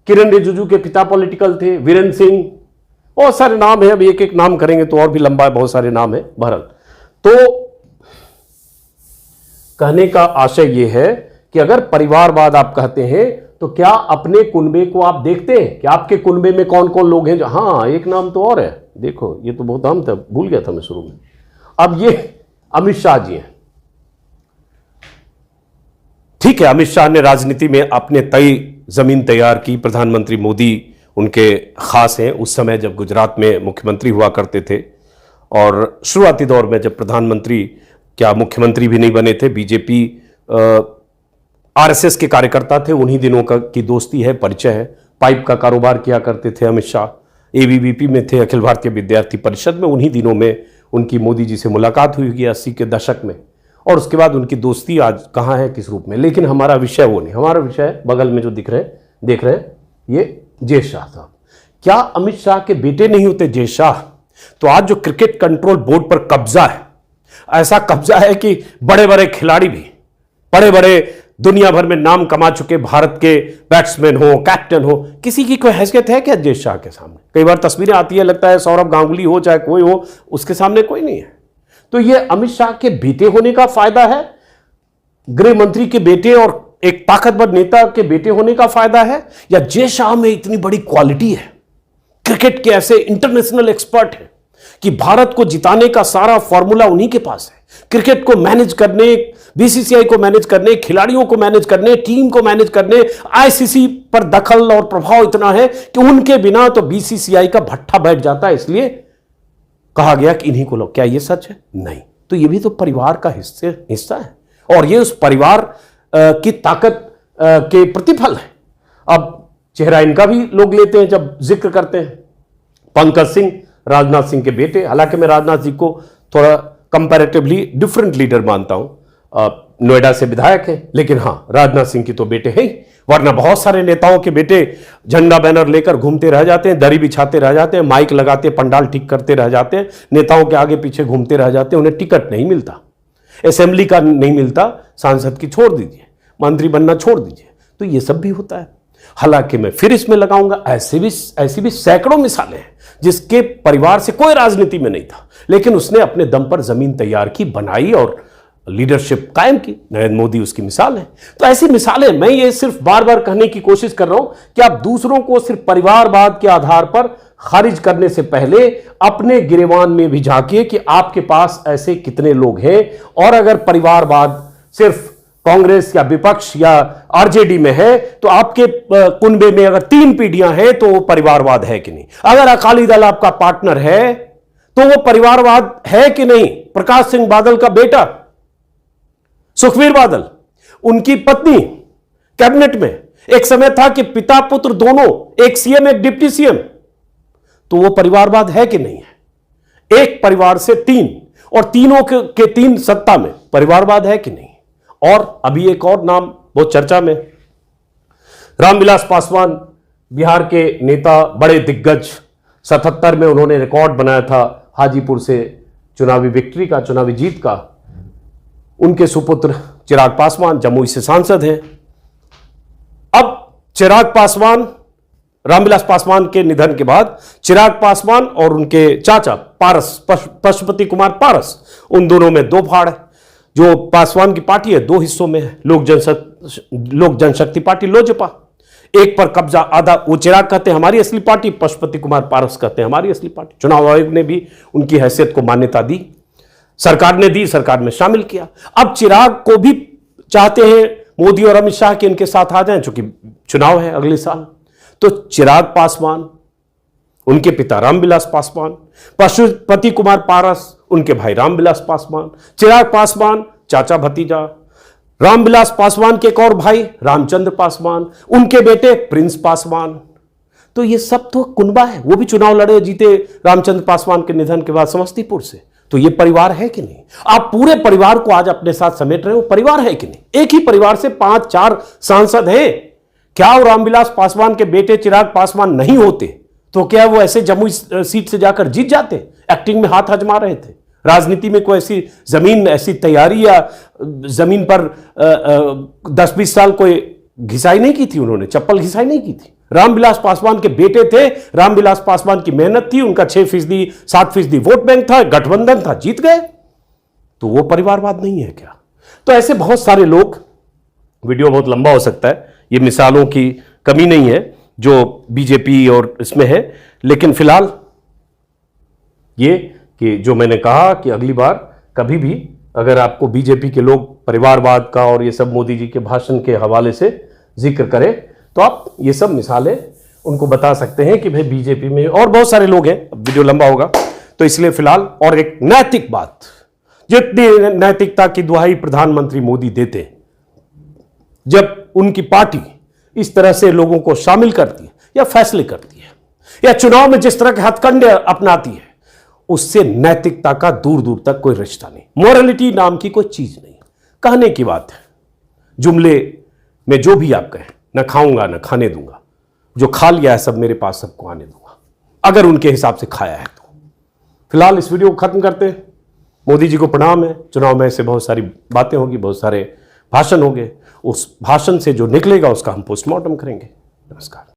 Speaker 1: किरण रिजिजू के पिता पॉलिटिकल थे, वीरेंद्र सिंह, बहुत सारे नाम है, अब एक एक नाम करेंगे तो और भी लंबा है, बहुत सारे नाम है। बहरहाल तो कहने का आशय यह है कि अगर परिवारवाद आप कहते हैं तो क्या अपने कुनबे को आप देखते हैं कि आपके कुनबे में कौन कौन लोग हैं जो, हाँ एक नाम तो और है, देखो ये तो बहुत अहम था, भूल गया था मैं शुरू में। अब ये अमित शाह जी हैं। ठीक है, अमित शाह ने राजनीति में अपने तय जमीन तैयार की। प्रधानमंत्री मोदी उनके खास हैं, उस समय जब गुजरात में मुख्यमंत्री हुआ करते थे और शुरुआती दौर में जब प्रधानमंत्री क्या मुख्यमंत्री भी नहीं बने थे, बीजेपी आरएसएस के कार्यकर्ता थे, उन्हीं दिनों की दोस्ती है, परिचय है। पाइप का कारोबार किया करते थे अमित शाह, एबीवीपी में थे, अखिल भारतीय विद्यार्थी परिषद में, उन्हीं दिनों में उनकी मोदी जी से मुलाकात हुई 80 के दशक में, और उसके बाद उनकी दोस्ती आज कहाँ है, किस रूप में। लेकिन हमारा विषय वो नहीं, हमारा विषय बगल में जो देख रहे हैं ये जय शाह साहब। क्या अमित शाह के बेटे नहीं होते जय शाह? तो आज जो क्रिकेट कंट्रोल बोर्ड पर कब्जा है, ऐसा कब्जा है कि बड़े बड़े खिलाड़ी भी, बड़े बड़े दुनिया भर में नाम कमा चुके भारत के बैट्समैन हो, कैप्टन हो, किसी की कोई हैसियत है क्या जय शाह के सामने? कई बार तस्वीरें आती है, लगता है सौरभ गांगुली हो चाहे कोई हो, उसके सामने कोई नहीं है। तो ये अमित शाह के बेटे होने का फायदा है, गृह मंत्री के बेटे और एक ताकतवर नेता के बेटे होने का फायदा है, या जय शाह में इतनी बड़ी क्वालिटी है, क्रिकेट के ऐसे इंटरनेशनल एक्सपर्ट हैं कि भारत को जिताने का सारा फॉर्मूला उन्हीं के पास है। क्रिकेट को मैनेज करने, बीसीसीआई को मैनेज करने, खिलाड़ियों को मैनेज करने, टीम को मैनेज करने, आईसीसी पर दखल और प्रभाव इतना है कि उनके बिना तो बीसीसीआई का भट्ठा बैठ जाता है। इसलिए कहा गया कि इन्हीं को लो। क्या यह सच है? नहीं। तो यह भी तो परिवार का हिस्सा है, और यह उस परिवार की ताकत के प्रतिफल है। अब चेहरा इनका भी लोग लेते हैं जब जिक्र करते हैं। पंकज सिंह राजनाथ सिंह के बेटे, हालांकि मैं राजनाथ सिंह को थोड़ा कंपैरेटिवली डिफरेंट लीडर मानता हूं, नोएडा से विधायक हैं, लेकिन हां राजनाथ सिंह की तो बेटे हैं ही, वरना बहुत सारे नेताओं के बेटे झंडा बैनर लेकर घूमते रह जाते हैं, दरी बिछाते रह जाते हैं, माइक लगाते, पंडाल ठीक करते रह जाते हैं, नेताओं के आगे पीछे घूमते रह जाते हैं, उन्हें टिकट नहीं मिलता, असेंबली का नहीं मिलता, सांसद की छोड़ दीजिए, मंत्री बनना छोड़ दीजिए। तो ये सब भी होता है। हालांकि मैं फिर इसमें लगाऊंगा, ऐसी भी सैकड़ों मिसालें हैं जिसके परिवार से कोई राजनीति में नहीं था, लेकिन उसने अपने दम पर जमीन तैयार की, बनाई और लीडरशिप कायम की। नरेंद्र मोदी उसकी मिसाल है। तो ऐसी मिसालें, मैं ये सिर्फ बार बार कहने की कोशिश कर रहा हूं कि आप दूसरों को सिर्फ परिवारवाद के आधार पर खारिज करने से पहले अपने गिरेबान में भी झांकिए कि आपके पास ऐसे कितने लोग हैं, और अगर परिवारवाद सिर्फ कांग्रेस या विपक्ष या आरजेडी में है तो आपके कुनबे में अगर 3 पीढ़ियां हैं तो वो परिवारवाद है कि नहीं। अगर अकाली दल आपका पार्टनर है तो वो परिवारवाद है कि नहीं। प्रकाश सिंह बादल का बेटा सुखबीर बादल, उनकी पत्नी कैबिनेट में, एक समय था कि पिता पुत्र दोनों, एक सीएम एक डिप्टी सीएम, तो वो परिवारवाद है कि नहीं है? एक परिवार से तीन और तीनों के तीन सत्ता में, परिवारवाद है कि नहीं? और अभी एक और नाम बहुत चर्चा में, रामविलास पासवान, बिहार के नेता, बड़े दिग्गज। 77 में उन्होंने रिकॉर्ड बनाया था हाजीपुर से चुनावी विक्ट्री का, चुनावी जीत का। उनके सुपुत्र चिराग पासवान जमुई से सांसद हैं। अब चिराग पासवान, रामविलास पासवान के निधन के बाद चिराग पासवान और उनके चाचा पारस, पशुपति कुमार पारस, उन दोनों में दो फाड़ है। जो पासवान की पार्टी है दो हिस्सों में है, लोक जनशक्ति पार्टी लोजपा, एक पर कब्जा आधा, वो चिराग कहते हैं हमारी असली पार्टी, पशुपति कुमार पारस कहते हैं हमारी असली पार्टी। चुनाव आयोग ने भी उनकी हैसियत को मान्यता दी, सरकार ने दी, सरकार में शामिल किया। अब चिराग को भी चाहते हैं मोदी और अमित शाह के इनके साथ आ जाएं, चूंकि चुनाव है अगले साल। तो चिराग पासवान, उनके पिता रामविलास पासवान, पशुपति कुमार पारस, उनके भाई रामविलास पासवान, चिराग पासवान चाचा भतीजा, रामविलास पासवान के एक और भाई रामचंद्र पासवान, उनके बेटे प्रिंस पासवान। तो ये सब तो कुनबा है। वो भी चुनाव लड़े, जीते रामचंद्र पासवान के निधन के बाद समस्तीपुर से। तो ये परिवार है कि नहीं? आप पूरे परिवार को आज अपने साथ समेट रहे हो, परिवार है कि नहीं? एक ही परिवार से 5-4 सांसद हैं। क्या वो रामविलास पासवान के बेटे चिराग पासवान नहीं होते तो क्या वो ऐसे जमुई सीट से जाकर जीत जाते? एक्टिंग में हाथ आजमा रहे थे। राजनीति में कोई ऐसी जमीन, ऐसी तैयारी या जमीन पर 10-20 साल कोई घिसाई नहीं की थी, उन्होंने चप्पल घिसाई नहीं की थी। रामविलास पासवान के बेटे थे, रामविलास पासवान की मेहनत थी, उनका 6%, 7% वोट बैंक था, गठबंधन था, जीत गए। तो वो परिवारवाद नहीं है क्या? तो ऐसे बहुत सारे लोग, वीडियो बहुत लंबा हो सकता है, ये मिसालों की कमी नहीं है जो बीजेपी और इसमें है, लेकिन फिलहाल ये कि जो मैंने कहा कि अगली बार कभी भी अगर आपको बीजेपी के लोग परिवारवाद का और ये सब मोदी जी के भाषण के हवाले से जिक्र करें तो आप ये सब मिसालें उनको बता सकते हैं कि भाई बीजेपी में और बहुत सारे लोग हैं। वीडियो लंबा होगा तो इसलिए फिलहाल, और एक नैतिक बात, जितनी नैतिकता की दुहाई प्रधानमंत्री मोदी देते हैं, जब उनकी पार्टी इस तरह से लोगों को शामिल करती है या फैसले करती है या चुनाव में जिस तरह के हथकंडे अपनाती है, उससे नैतिकता का दूर दूर तक कोई रिश्ता नहीं। मोरालिटी नाम की कोई चीज नहीं। कहने की बात है, जुमले में जो भी आप कहें, न खाऊंगा न खाने दूंगा, जो खा लिया है सब मेरे पास सबको आने दूंगा, अगर उनके हिसाब से खाया है तो। फिलहाल इस वीडियो को खत्म करते हैं। मोदी जी को प्रणाम है। चुनाव में ऐसे बहुत सारी बातें होगी, बहुत सारे भाषण होंगे, उस भाषण से जो निकलेगा उसका हम पोस्टमार्टम करेंगे। नमस्कार।